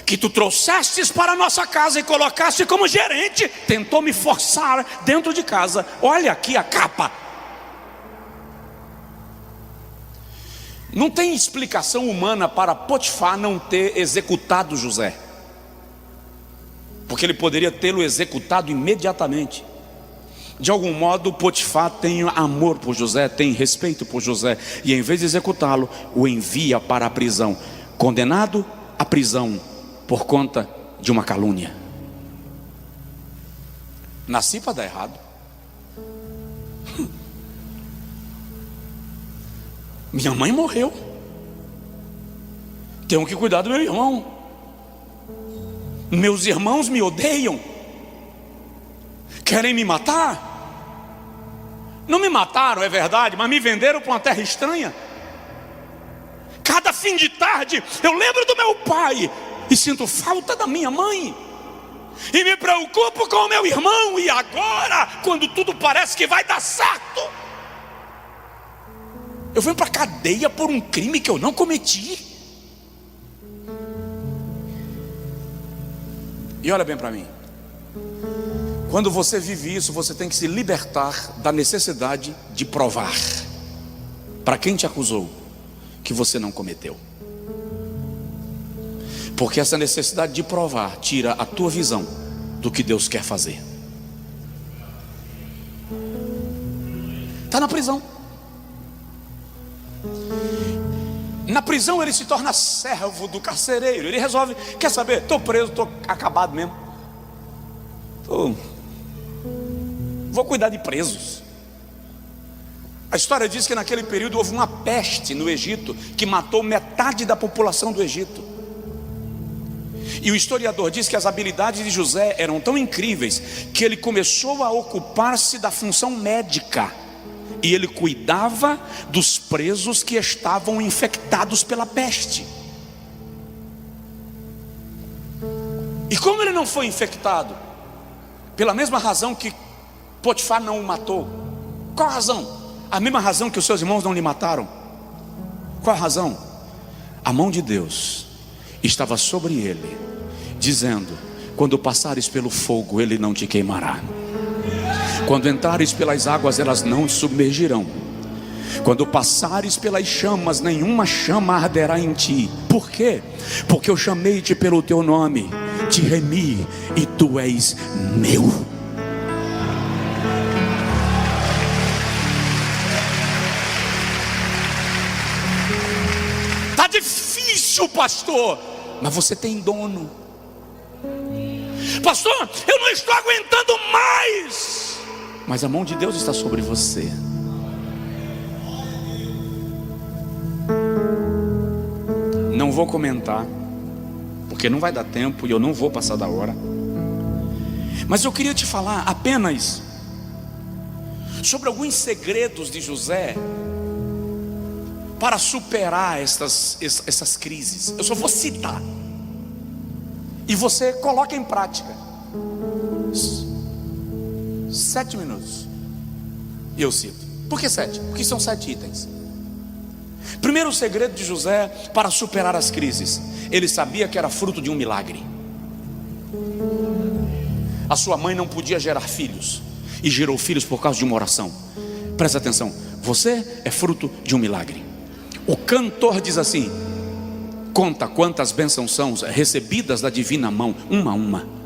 Speaker 1: que tu trouxestes para a nossa casa e colocaste como gerente, tentou me forçar dentro de casa. Olha aqui a capa. Não tem explicação humana para Potifar não ter executado José, porque ele poderia tê-lo executado imediatamente. De algum modo Potifar tem amor por José, tem respeito por José, e em vez de executá-lo, o envia para a prisão, condenado à prisão por conta de uma calúnia. Nasci para dar errado. Minha mãe morreu, tenho que cuidar do meu irmão. Meus irmãos me odeiam, querem me matar. Não me mataram, é verdade, mas me venderam para uma terra estranha. Cada fim de tarde eu lembro do meu pai e sinto falta da minha mãe, e me preocupo com o meu irmão. E agora, quando tudo parece que vai dar certo, eu venho para a cadeia por um crime que eu não cometi. E olha bem para mim, quando você vive isso, você tem que se libertar da necessidade de provar para quem te acusou que você não cometeu. Porque essa necessidade de provar tira a tua visão do que Deus quer fazer. Está na prisão. Na prisão ele se torna servo do carcereiro. Ele resolve, quer saber, estou preso, estou acabado mesmo, vou cuidar de presos. A história diz que naquele período houve uma peste no Egito que matou metade da população do Egito. E o historiador diz que as habilidades de José eram tão incríveis que ele começou a ocupar-se da função médica, e ele cuidava dos presos que estavam infectados pela peste. E como ele não foi infectado, pela mesma razão que Potifar não o matou. Qual a razão? A mesma razão que os seus irmãos não lhe mataram. Qual a razão? A mão de Deus estava sobre ele, dizendo: quando passares pelo fogo, ele não te queimará. Quando entrares pelas águas, elas não te submergirão. Quando passares pelas chamas, nenhuma chama arderá em ti. Por quê? Porque eu chamei-te pelo teu nome, te remi, e tu és meu. Está difícil, pastor, mas você tem dono. Pastor, eu não estou aguentando mais. Mas a mão de Deus está sobre você. Não vou comentar, porque não vai dar tempo e eu não vou passar da hora. Mas eu queria te falar apenas sobre alguns segredos de José para superar essas crises. Eu só vou citar, e você coloca em prática. 7 minutos e eu cito. Por que 7? Porque são 7 itens. Primeiro segredo de José para superar as crises: ele sabia que era fruto de um milagre. A sua mãe não podia gerar filhos, e gerou filhos por causa de uma oração. Presta atenção, você é fruto de um milagre. O cantor diz assim: conta quantas bênçãos são recebidas da divina mão, uma a uma.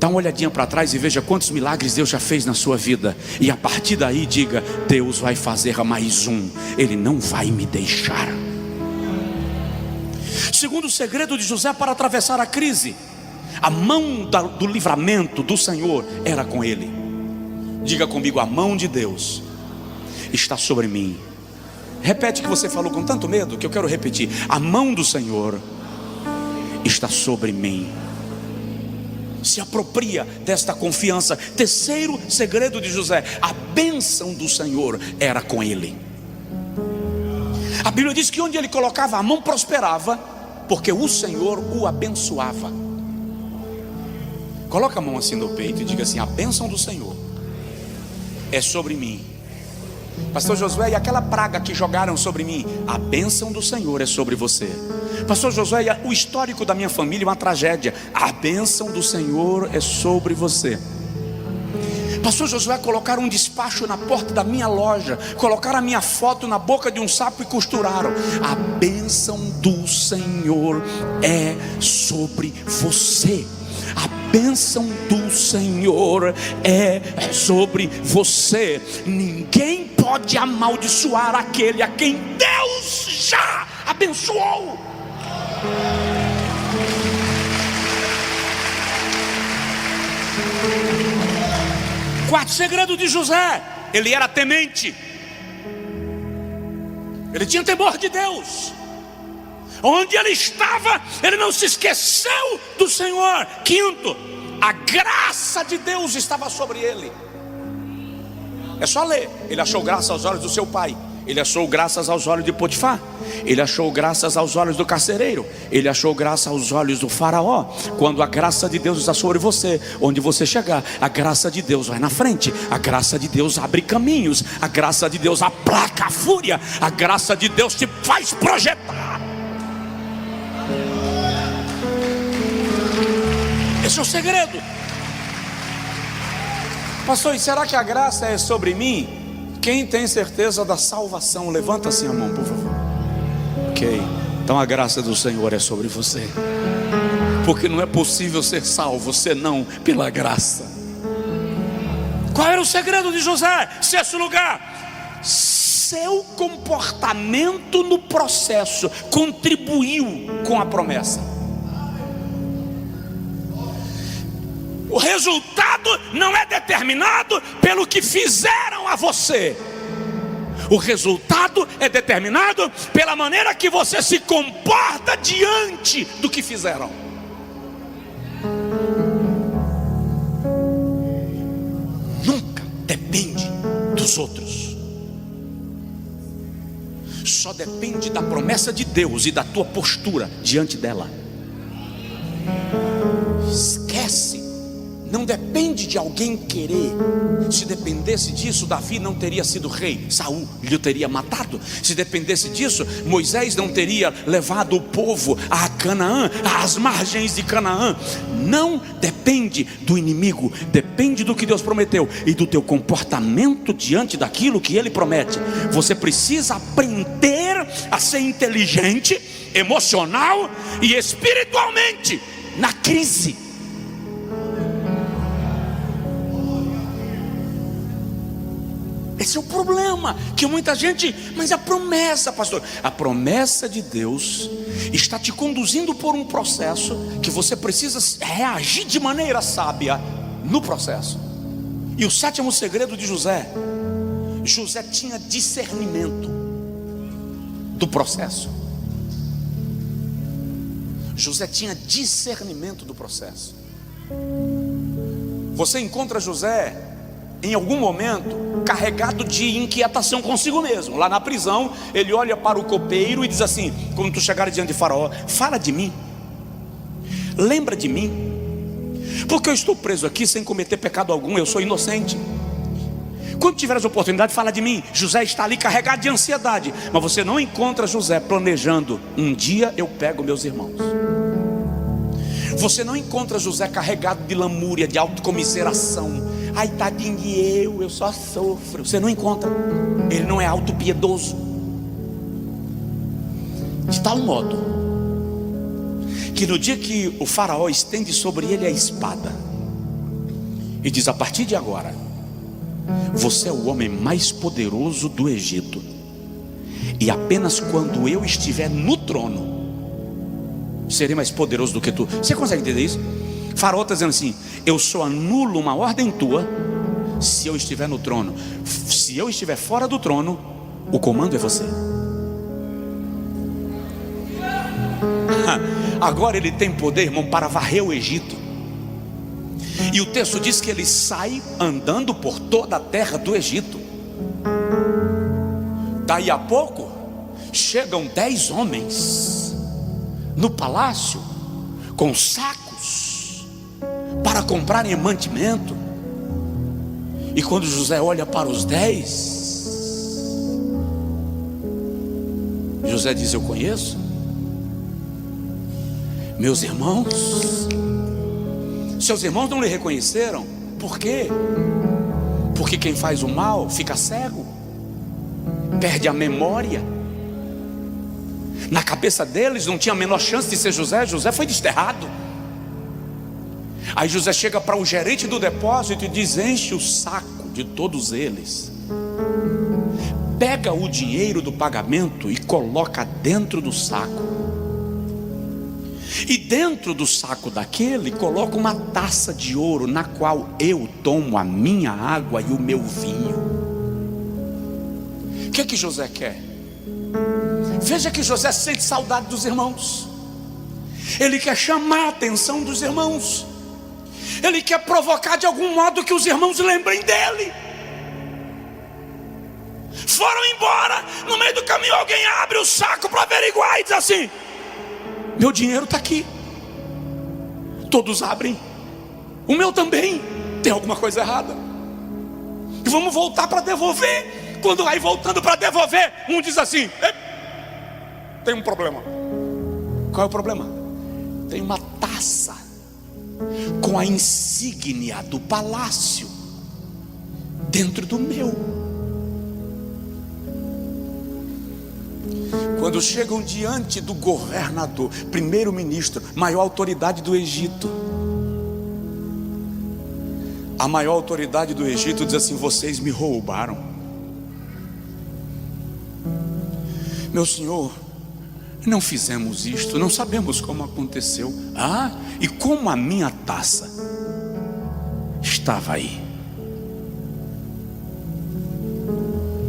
Speaker 1: Dá uma olhadinha para trás e veja quantos milagres Deus já fez na sua vida, e a partir daí diga: Deus vai fazer mais um, Ele não vai me deixar. Segundo segredo de José para atravessar a crise: a mão do livramento do Senhor era com ele. Diga comigo: a mão de Deus está sobre mim. Repete o que você falou com tanto medo que eu quero repetir: a mão do Senhor está sobre mim. Se apropria desta confiança. Terceiro segredo de José: a bênção do Senhor era com ele. A Bíblia diz que onde ele colocava a mão prosperava, porque o Senhor o abençoava. Coloca a mão assim no peito e diga assim: a bênção do Senhor é sobre mim. Pastor Josué, e aquela praga que jogaram sobre mim? A bênção do Senhor é sobre você. Pastor Josué, o histórico da minha família é uma tragédia. A bênção do Senhor é sobre você. Pastor Josué, colocaram um despacho na porta da minha loja, colocaram a minha foto na boca de um sapo e costuraram. A bênção do Senhor é sobre você. A bênção do Senhor é sobre você. Ninguém pode amaldiçoar aquele a quem Deus já abençoou. Quarto segredo de José: ele era temente. Ele tinha temor de Deus. Onde ele estava, ele não se esqueceu do Senhor. Quinto, a graça de Deus estava sobre ele. É só ler. Ele achou graça aos olhos do seu pai. Ele achou graças aos olhos de Potifar. Ele achou graças aos olhos do carcereiro. Ele achou graça aos olhos do faraó. Quando a graça de Deus está sobre você, onde você chegar, a graça de Deus vai na frente. A graça de Deus abre caminhos. A graça de Deus aplaca a fúria. A graça de Deus te faz projetar. Esse é o segredo. Pastor, e será que a graça é sobre mim? Quem tem certeza da salvação, levanta assim a mão, por favor. Ok, então a graça do Senhor é sobre você. Porque não é possível ser salvo senão pela graça. Qual era o segredo de José? Sexto lugar, seu comportamento no processo contribuiu com a promessa. O resultado não é determinado pelo que fizeram a você. O resultado é determinado pela maneira que você se comporta diante do que fizeram. Nunca depende dos outros. Só depende da promessa de Deus e da tua postura diante dela. Esquece. Não depende de alguém querer. Se dependesse disso, Davi não teria sido rei, Saul lhe teria matado. Se dependesse disso, Moisés não teria levado o povo a Canaã, às margens de Canaã. Não depende do inimigo, depende do que Deus prometeu e do teu comportamento diante daquilo que Ele promete. Você precisa aprender a ser inteligente, emocional e espiritualmente na crise. Esse é o problema, que muita gente, mas a promessa, pastor, a promessa de Deus está te conduzindo por um processo que você precisa reagir de maneira sábia no processo. E o sétimo segredo de José, José tinha discernimento do processo. José tinha discernimento do processo. Você encontra José em algum momento carregado de inquietação consigo mesmo. Lá na prisão, ele olha para o copeiro e diz assim: quando tu chegar diante de Faraó, fala de mim, lembra de mim, porque eu estou preso aqui sem cometer pecado algum, eu sou inocente. Quando tiveres oportunidade, fala de mim. José está ali carregado de ansiedade, mas você não encontra José planejando: um dia eu pego meus irmãos. Você não encontra José carregado de lamúria, de autocomiseração. Ai, tadinho de eu só sofro. Você não encontra. Ele não é autopiedoso. De tal modo que no dia que o faraó estende sobre ele a espada e diz: a partir de agora você é o homem mais poderoso do Egito, e apenas quando eu estiver no trono serei mais poderoso do que tu. Você consegue entender isso? O faraó está dizendo assim: eu só anulo uma ordem tua se eu estiver no trono. Se eu estiver fora do trono, o comando é você. Agora ele tem poder, irmão, para varrer o Egito. E o texto diz que ele sai andando por toda a terra do Egito. Daí a pouco chegam 10 homens no palácio com sacos para comprarem mantimento. E quando José olha para os 10, José diz: eu conheço meus irmãos. Seus irmãos não lhe reconheceram. Por quê? Porque quem faz o mal fica cego, perde a memória. Na cabeça deles não tinha a menor chance de ser José. José foi desterrado. Aí José chega para o gerente do depósito e diz: enche o saco de todos eles, pega o dinheiro do pagamento e coloca dentro do saco, e dentro do saco daquele coloca uma taça de ouro, na qual eu tomo a minha água e o meu vinho. O que é que José quer? Veja que José sente saudade dos irmãos. Ele quer chamar a atenção dos irmãos. Ele quer provocar de algum modo que os irmãos lembrem dele. Foram embora, no meio do caminho alguém abre o saco para averiguar e diz assim: meu dinheiro está aqui. Todos abrem, o meu também. Tem alguma coisa errada. Vamos voltar para devolver. Quando vai voltando para devolver, um diz assim: tem um problema. Qual é o problema? Tem uma taça com a insígnia do palácio dentro do meu. Quando chegam diante do governador, primeiro-ministro, maior autoridade do Egito, a maior autoridade do Egito diz assim: vocês me roubaram. Meu senhor, não fizemos isto, não sabemos como aconteceu. E como a minha taça estava aí?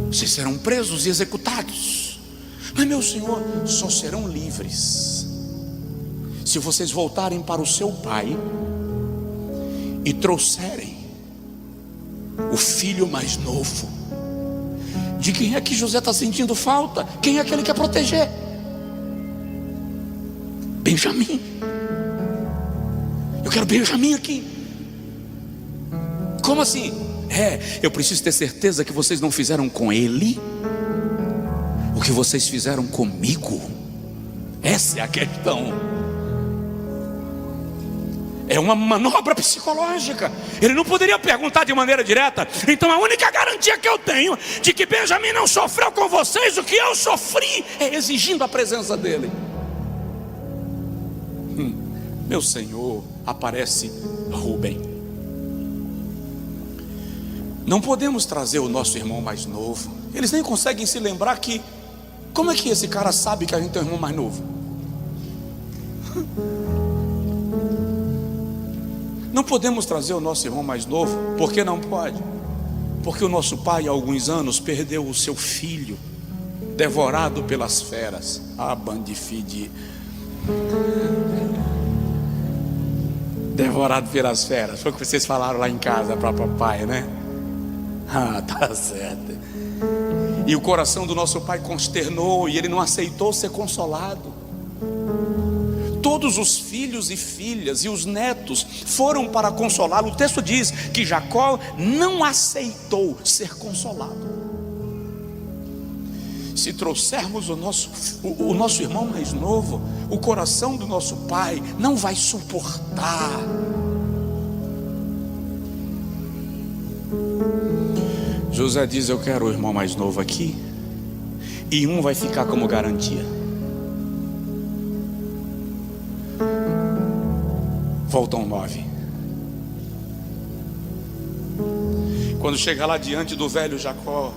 Speaker 1: Vocês serão presos e executados. Mas meu senhor, só serão livres se vocês voltarem para o seu pai e trouxerem o filho mais novo. De quem é que José está sentindo falta? Quem é que ele quer proteger? Benjamim. Eu quero Benjamim aqui. Como assim? Eu preciso ter certeza que vocês não fizeram com ele o que vocês fizeram comigo. Essa é a questão. É uma manobra psicológica. Ele não poderia perguntar de maneira direta. Então a única garantia que eu tenho de que Benjamim não sofreu com vocês o que eu sofri é exigindo a presença dele. Meu senhor, aparece Rubem. Não podemos trazer o nosso irmão mais novo. Eles nem conseguem se lembrar que... Como é que esse cara sabe que a gente tem um irmão mais novo? Não podemos trazer o nosso irmão mais novo. Por que não pode? Porque o nosso pai há alguns anos perdeu o seu filho, devorado pelas feras. Bandifide. Devorado pelas feras. Foi o que vocês falaram lá em casa para papai, né? Tá certo. E o coração do nosso pai consternou e ele não aceitou ser consolado. Todos os filhos e filhas e os netos foram para consolá-lo. O texto diz que Jacó não aceitou ser consolado. Se trouxermos o nosso irmão mais novo, o coração do nosso pai não vai suportar. José diz: eu quero o irmão mais novo aqui, e um vai ficar como garantia. Voltam 9. Quando chega lá diante do velho Jacó,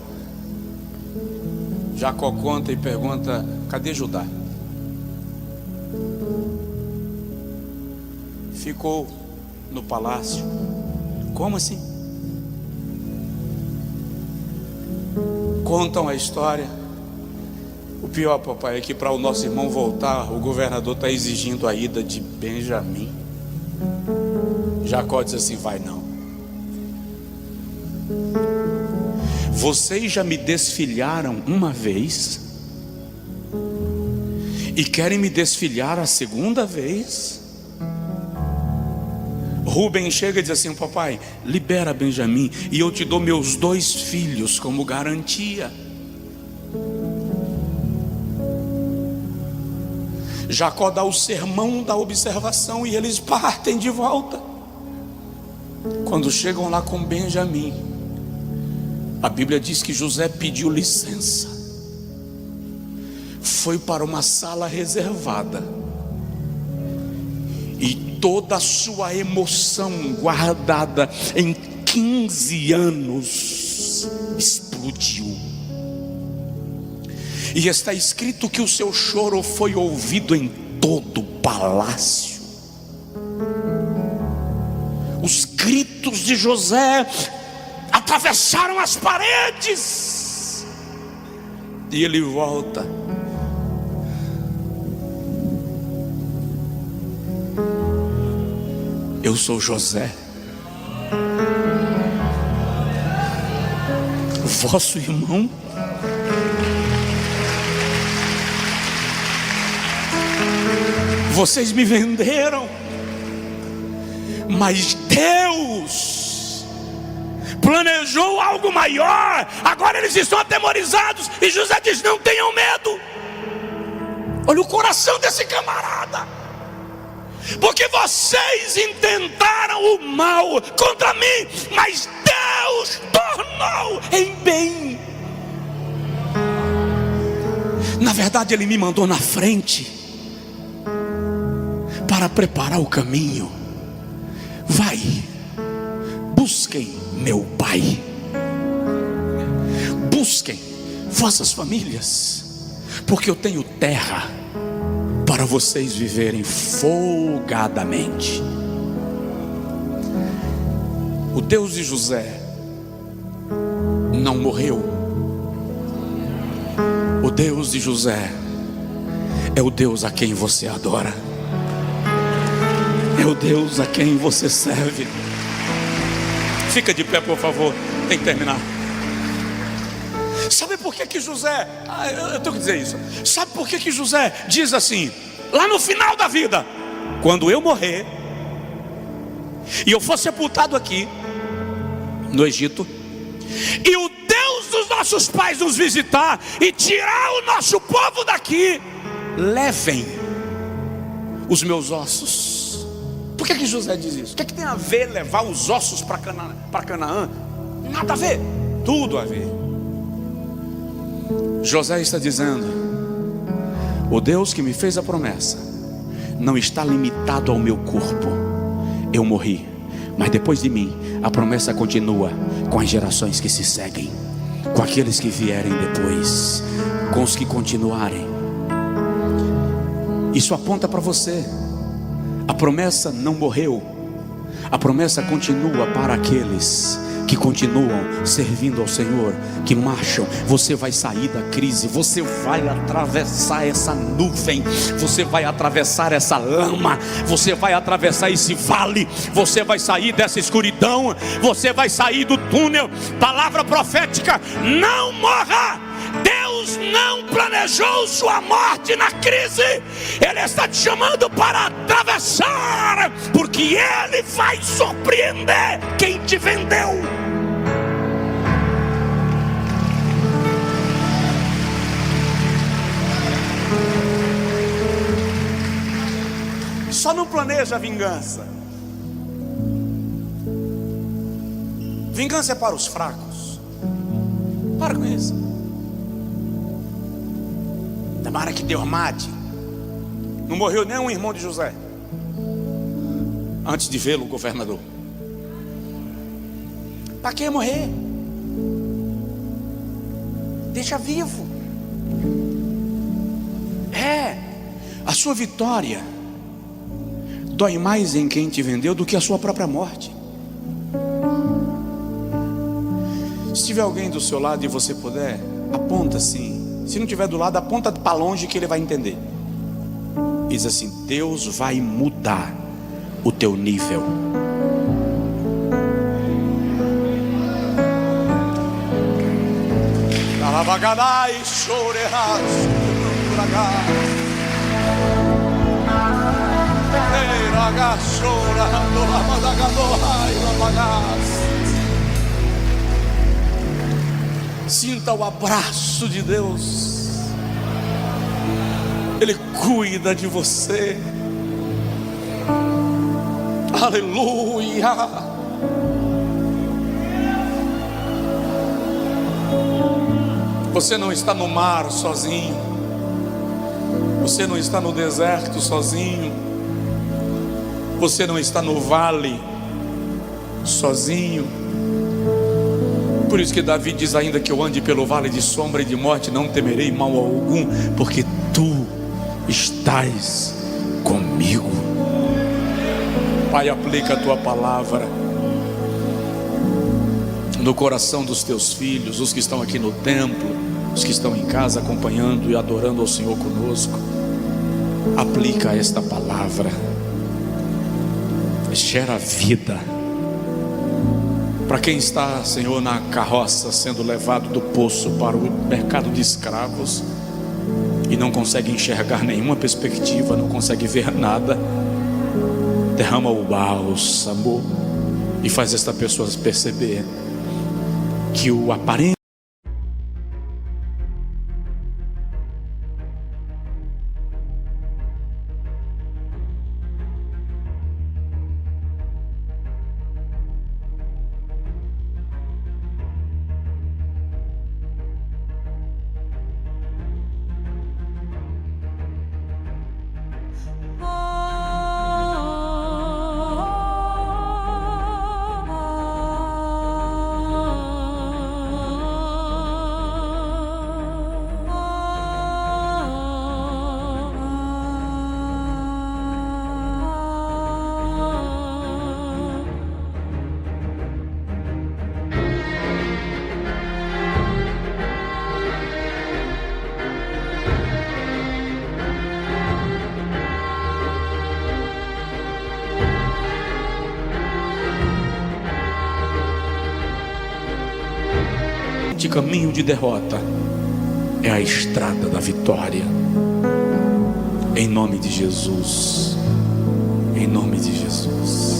Speaker 1: Jacó conta e pergunta: cadê Judá? Ficou no palácio. Como assim? Contam a história. O pior, papai, é que para o nosso irmão voltar, o governador está exigindo a ida de Benjamim. Jacó diz assim: vai não. Vocês já me desfilharam uma vez e querem me desfilhar a segunda vez? Rubem chega e diz assim: papai, libera Benjamim e eu te dou meus 2 filhos como garantia. Jacó dá o sermão da observação e eles partem de volta. Quando chegam lá com Benjamim, a Bíblia diz que José pediu licença, foi para uma sala reservada e toda a sua emoção guardada em 15 anos explodiu. E está escrito que o seu choro foi ouvido em todo o palácio. Os gritos de José atravessaram as paredes. E ele volta eu sou José, vosso irmão. Vocês me venderam, mas Deus planejou algo maior. Agora eles estão atemorizados, e José diz: não tenham medo. Olha o coração desse camarada. Porque vocês intentaram o mal contra mim, mas Deus tornou em bem. Na verdade, Ele me mandou na frente para preparar o caminho. Vai, busquem meu pai, busquem vossas famílias, porque eu tenho terra para vocês viverem folgadamente. O Deus de José não morreu. O Deus de José é o Deus a quem você adora, é o Deus a quem você serve. Fica de pé, por favor, tem que terminar. Sabe por que José, eu tenho que dizer isso, sabe por que José diz assim, lá no final da vida: quando eu morrer e eu for sepultado aqui no Egito, e o Deus dos nossos pais nos visitar e tirar o nosso povo daqui, levem os meus ossos. Por que José diz isso? O que tem a ver levar os ossos para Canaã? Nada a ver, tudo a ver. José está dizendo: o Deus que me fez a promessa não está limitado ao meu corpo. Eu morri, mas depois de mim a promessa continua com as gerações que se seguem, com aqueles que vierem depois, com os que continuarem. Isso aponta para você. A promessa não morreu, a promessa continua para aqueles que continuam servindo ao Senhor, que marcham. Você vai sair da crise, você vai atravessar essa nuvem, você vai atravessar essa lama, você vai atravessar esse vale, você vai sair dessa escuridão, você vai sair do túnel. Palavra profética: não morra. Deus não planejou sua morte na crise. Ele está te chamando para atravessar, porque Ele vai surpreender quem te vendeu. Só não planeja a vingança. Vingança é para os fracos. Para com isso. Tomara que Deus mate. Não morreu nem um irmão de José antes de vê-lo governador. Para que morrer? Deixa vivo. A sua vitória dói mais em quem te vendeu do que a sua própria morte. Se tiver alguém do seu lado e você puder, aponta assim. Se não tiver do lado, aponta para longe que ele vai entender. Diz assim: Deus vai mudar o teu nível. Sinta o abraço de Deus. Ele cuida de você. Aleluia. Você não está no mar sozinho. Você não está no deserto sozinho. Você não está no vale sozinho. Por isso que Davi diz: ainda que eu ande pelo vale de sombra e de morte, não temerei mal algum, porque tu estás comigo. Pai, aplica a tua palavra no coração dos teus filhos, os que estão aqui no templo, os que estão em casa acompanhando e adorando ao Senhor conosco. Aplica esta palavra gera vida. Para quem está, Senhor, na carroça, sendo levado do poço para o mercado de escravos e não consegue enxergar nenhuma perspectiva, não consegue ver nada, derrama o bálsamo e faz esta pessoa perceber que o aparente de caminho de derrota é a estrada da vitória. Em nome de Jesus. Em nome de Jesus.